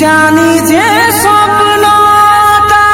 জানি যে স্বপ্নটা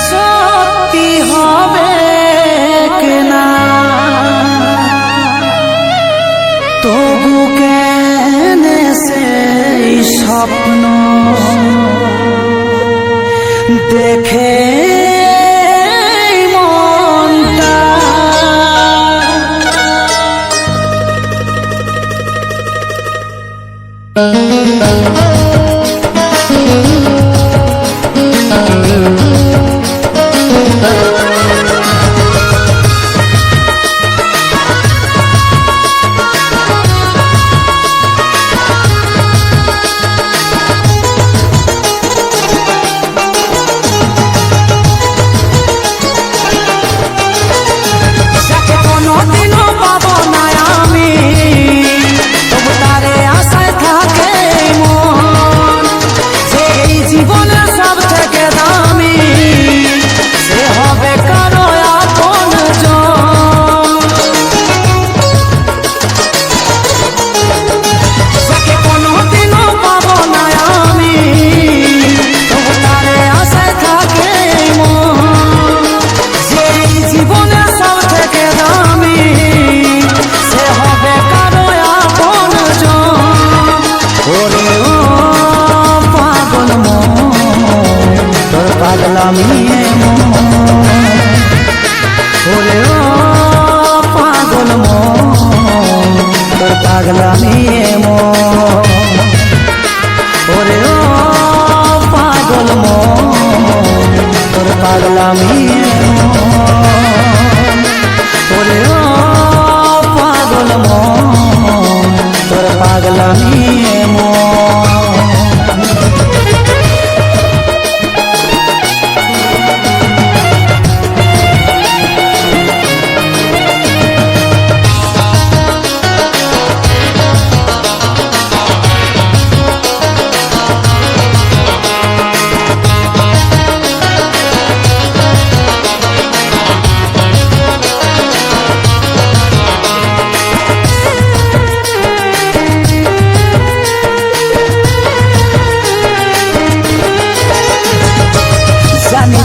সত্যি হবে কিনা, তবু কেন সেই স্বপ্ন দেখে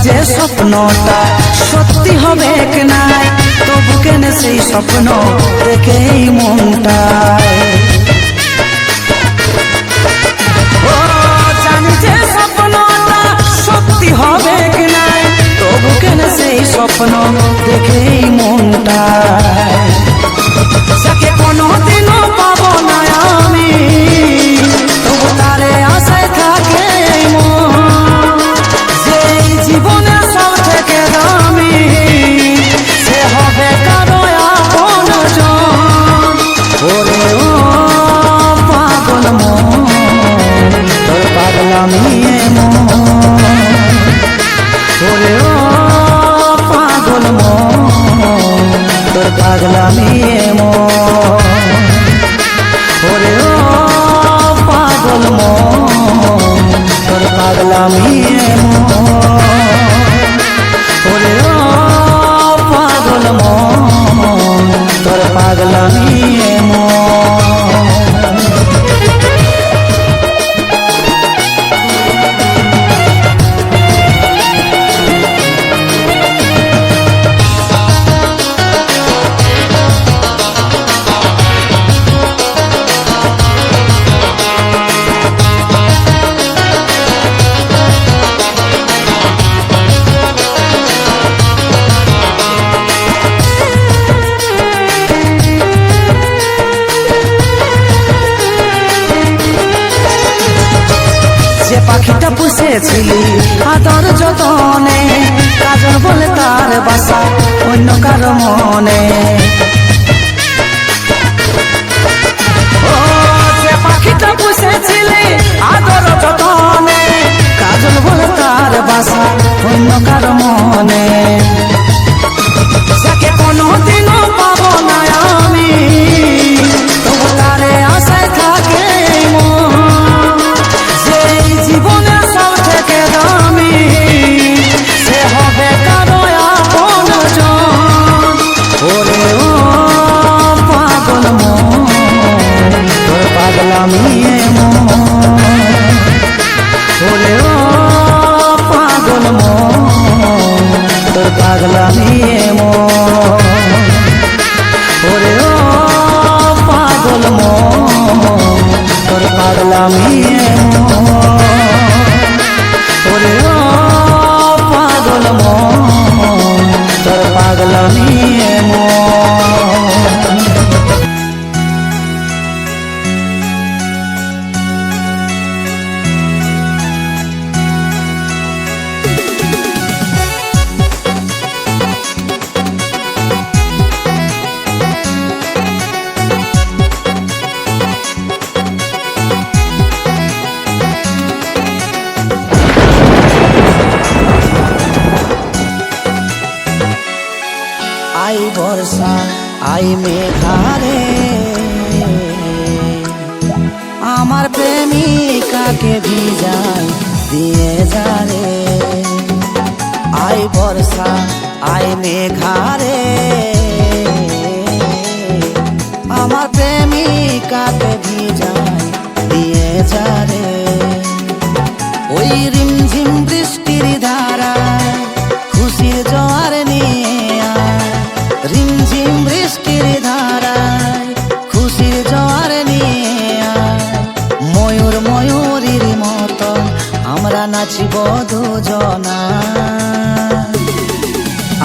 যে স্বপ্নটা সত্যি হবে কিনা, তবু কেন সেই স্বপ্ন দেখেই মনটা জানি যে স্বপ্নটা সত্যি হবে কিনা, তবু কেন সেই স্বপ্ন দেখেই মনটা যাকে কোনোদিনও পাবো না আমি, তবু তারে আশায় থাকে জীবনের সব থেকে দামি, সে হবে কারো আপনজন। ওরে ও পাগল মন, তোর পাগলামি মন, ওরে ও পাগল মন, তোর পাগলামি মন, ওরে ও পাগল মন, তোর পাগলামি মন, ওরে ও পাগল মন, তোর পাগলামি মন। পাখিটা পুষেছিলি আদর যতনে, কাজল বলে তার বাসা অন্য কারো মনে। ও যে পাখিটা পুষেছিলি আদর যতনে, কাজল বলে তার বাসা অন্য কারো মনে। যাকে কোনোদিনও পাবো না আমি, তবু তারে আশায় থাকে জীবনের সব থেকে দামি, সে হবে কারো আপনজন। ওরে ও তোর পাগলামি এমন, ওরে ও পাগল মন, তোর পাগলামি এমন। আই বর্ষা আই মেঘারে, আমার প্রেমিকাকে ভিজাই দিয়ে যারে। আই বর্ষা আই মেঘারে, আমার প্রেমিকাকে ভিজাই দিয়ে যারে। ওই রিমঝিম বৃষ্টির ধারা খুশির জোয়ার নিয়ে, রিমঝিম বৃষ্টির ধারায় খুশির জোয়ার নিয়ে, ময়ূর ময়ূরীর মতো আমরা নাচিব দুজনা।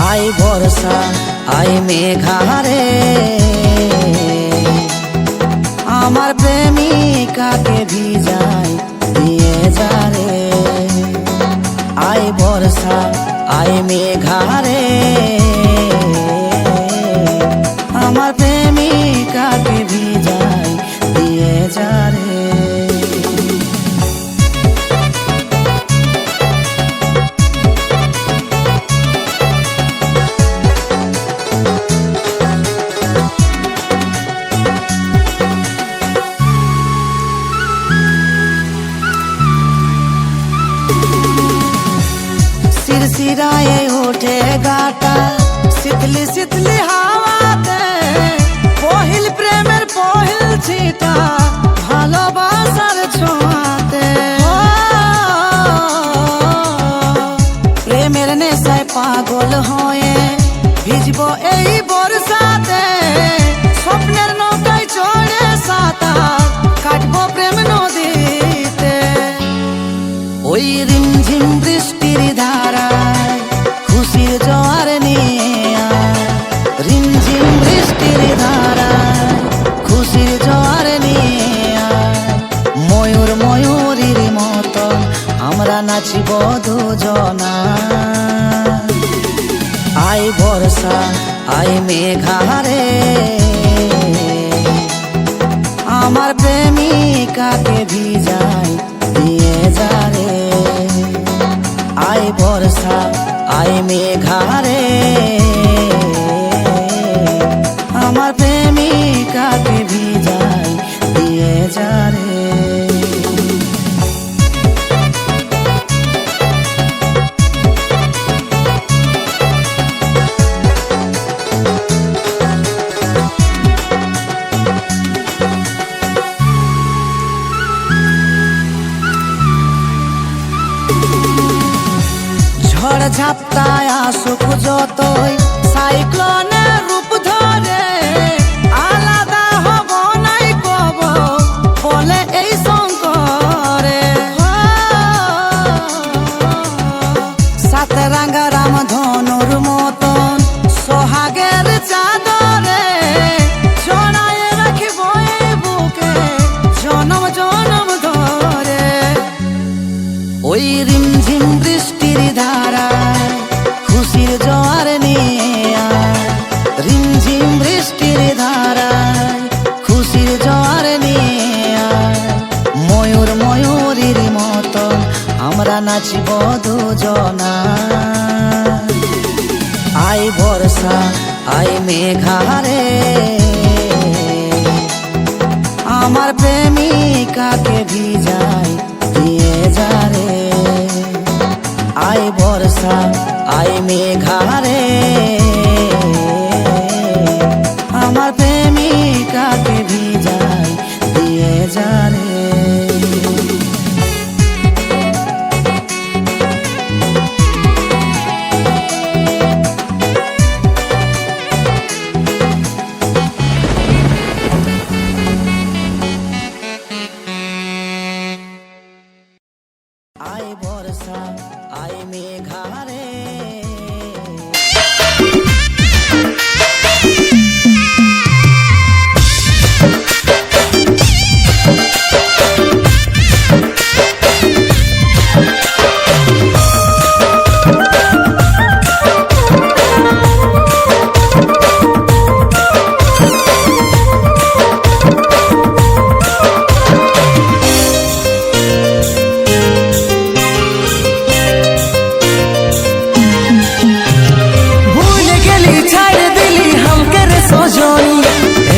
আই বর্ষা আই মেঘারে, আমার প্রেমিকাকে ভিজাই দিয়ে যারে। আই বর্ষা আই মেঘারে, আমার প্রেমিকাকে ভিজাই দিয়ে যারে। सिरसिराए उठे गाटा शीतली शीतली हावाते, पहिल प्रेमेर पहिल छिटा भालोबासार ছোঁয়াতে। প্রেমের নেশায় পাগল হয়ে ভিজবো এই বর্ষাতে, স্বপ্নের নৌকায় চড়ে সাঁতার কাটবো প্রেম নদীতে। ওই রিমঝিম বৃষ্টির ধারায় খুশির জোয়ার নিয়ে, রিমঝিম বৃষ্টির ধারায় খুশির জোয়ার নিয়ে, ময়ূর ময়ূরীর মতো আমরা নাচিব দুজনা। আই বর্ষা আই মেঘারে, আমার প্রেমিকাকে ভিজাই দিয়ে যারে। আই বর্ষা আই মেঘারে, আমার প্রেমিকাকে ভিজাই দিয়ে যারে। ঝড় ঝাপটায় আসুক যতই সাইক্লোনের রূপ ধরে, আলাদা হব নাই কব বলে এই শঙ্করে। সাত রাঙ্গা রাম ধনুর মতন সোহাগের চাদরে, জড়ায়ে রাখিব এই বুকে জনম জনম ধরে। ওই রিমঝিম বৃষ্টির ধারায় খুশির জোয়ার নিয়ে, রিমঝিম বৃষ্টির ধারায় খুশির জোয়ার নিয়ে, ময়ূর ময়ূরীর মতো আমরা নাচিব দুজনা। আই বর্ষা আই মেঘারে, আমার প্রেমিকাকে ভিজাই দিয়ে যারে। আই বর্ষা আই মেঘারে, আমার প্রেমিকাকে ভিজাই দিয়ে যারে। বর্ষা আই মেঘারে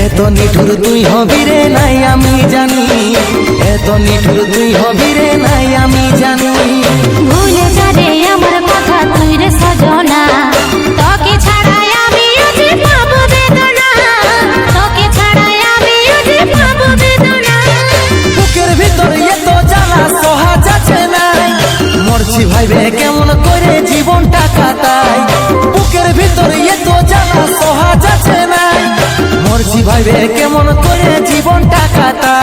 এত নিঠুর তুই হবি রে নাই আমি জানি, এত নিঠুর তুই হবি রে নাই আমি জানি। ভুলে যাবে আমার কথা তুই রে সজনা, তোকে ছাড়াই আমি যে পাবো বেদনা, তোকে ছাড়াই আমি যে পাবো বেদনা। বুকের ভিতর এত জ্বালা সহা যাচ্ছে নাই, মরছি ভাইবে কেমন করে জীবনটা কাটাই। বুকের ভিতর এত জ্বালা সহা যাচ্ছে নাই, মরছি ভাইবে কেমন করে জীবনটা কাটাই।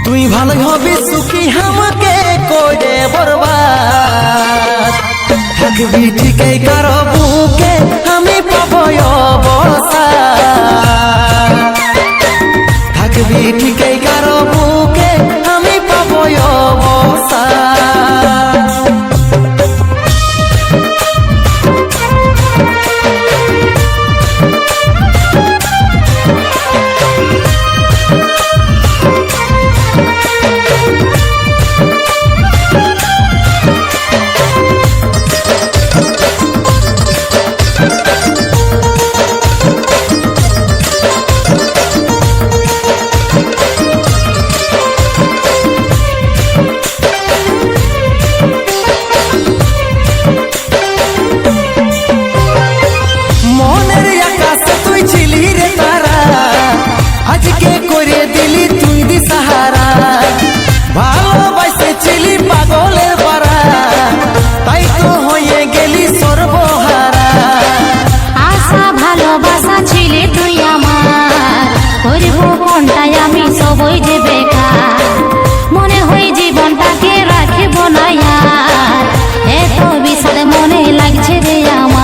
তুই ভালো হবি সুখী আমাকে করে বরবাদ, থাকবি ঠিকই কারো বুকে আমি পাবো অবসাদ, থাকবি ঠিকই কারো বুকে আমি পাবো অবসাদ। আজকে করে দিলি তুই দিশাহারা, ভালোবাসে ছিলি পাগলের পারা, তাই তো হয়ে গেলি সর্বহারা। আশা ভালোবাসা ছিলে তুই আমার, করবো কোনটাই আমি সবই যে বেকার, মনে হয় জীবনটাকে রাখব না আর, এত বিষাদ মনে লাগছে রে আমার।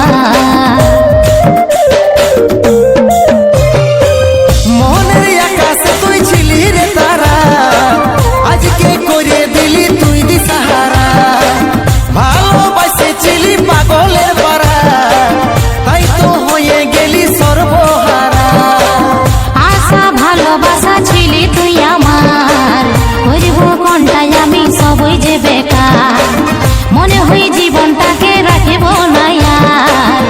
আজকে করে দিলি তুই দিশাহারা, ভালোবাসে ছিলি পাগলের পারা, তাই তো হয়ে গেলি সর্বহারা। আশা ভালোবাসা ছিলি তুই আমার, করবো কোনটাই আমি সবই যে বেকার, মনে হয় জীবনটাকে রাখব না আর,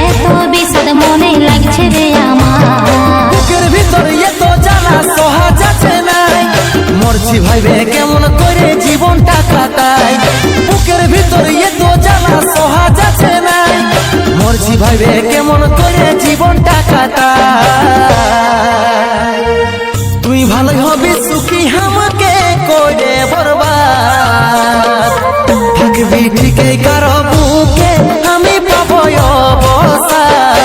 এত বিষাদ মনে লাগছে রে আমার। বুকের ভিতর এত জ্বালা সহা যাচ্ছে নাই, মরছি ভাইবে কেমন করে জীবনটা কাটাই। বুকের ভিতর এত জ্বালা সহা যাচ্ছে নাই, মরছি ভাইবে কেমন করে জীবনটা কাটাই। তুই ভালো হবি সুখী আমাকে করে বরবাদ, থাকবি ঠিকই কারো বুকে আমি পাবো অবসাদ,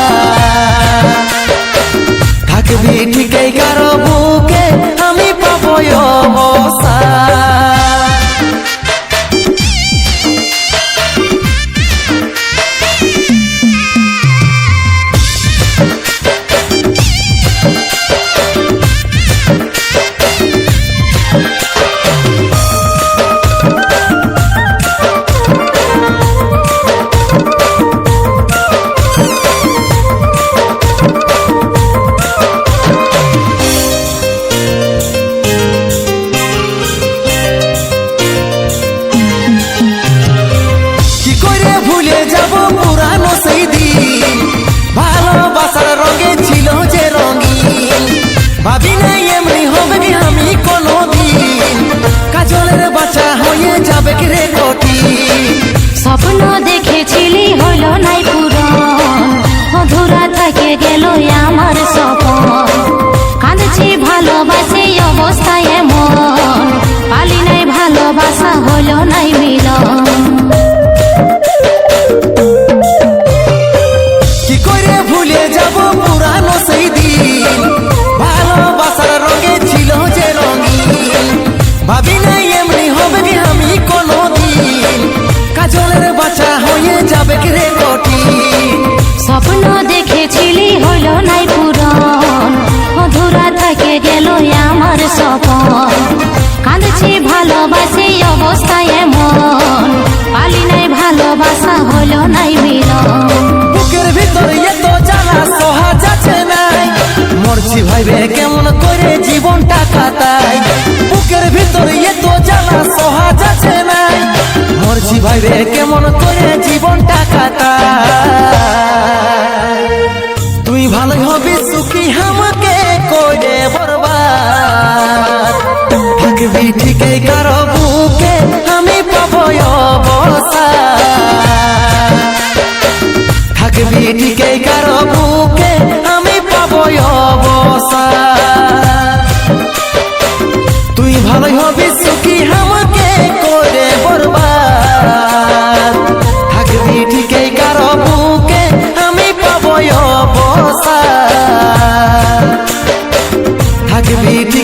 থাকবি ঠিকই কারো বুকে আমি পাবো অবসাদ। মরছি ভাইবে কেমন করে জীবনটা কাটাই, বুকের ভিতর এত জ্বালা সহা যাচ্ছে না। মরছি ভাইবে কেমন করে জীবনটা কাটাই, তুই ভালো হবি সুখী আমাকে করে বরবাদ, থাকবি ঠিকই কারো বুকে আমি পাবো অবসাদ, থাকবি ঠিকই কারো বুকে আমি পাবো অবসাদ, তুই ভালো হবি সুখী আমাকে করে বরবাদ, থাকবি ঠিকই কারো বুকে আমি পাবো অবসাদ, থাকবি ঠিক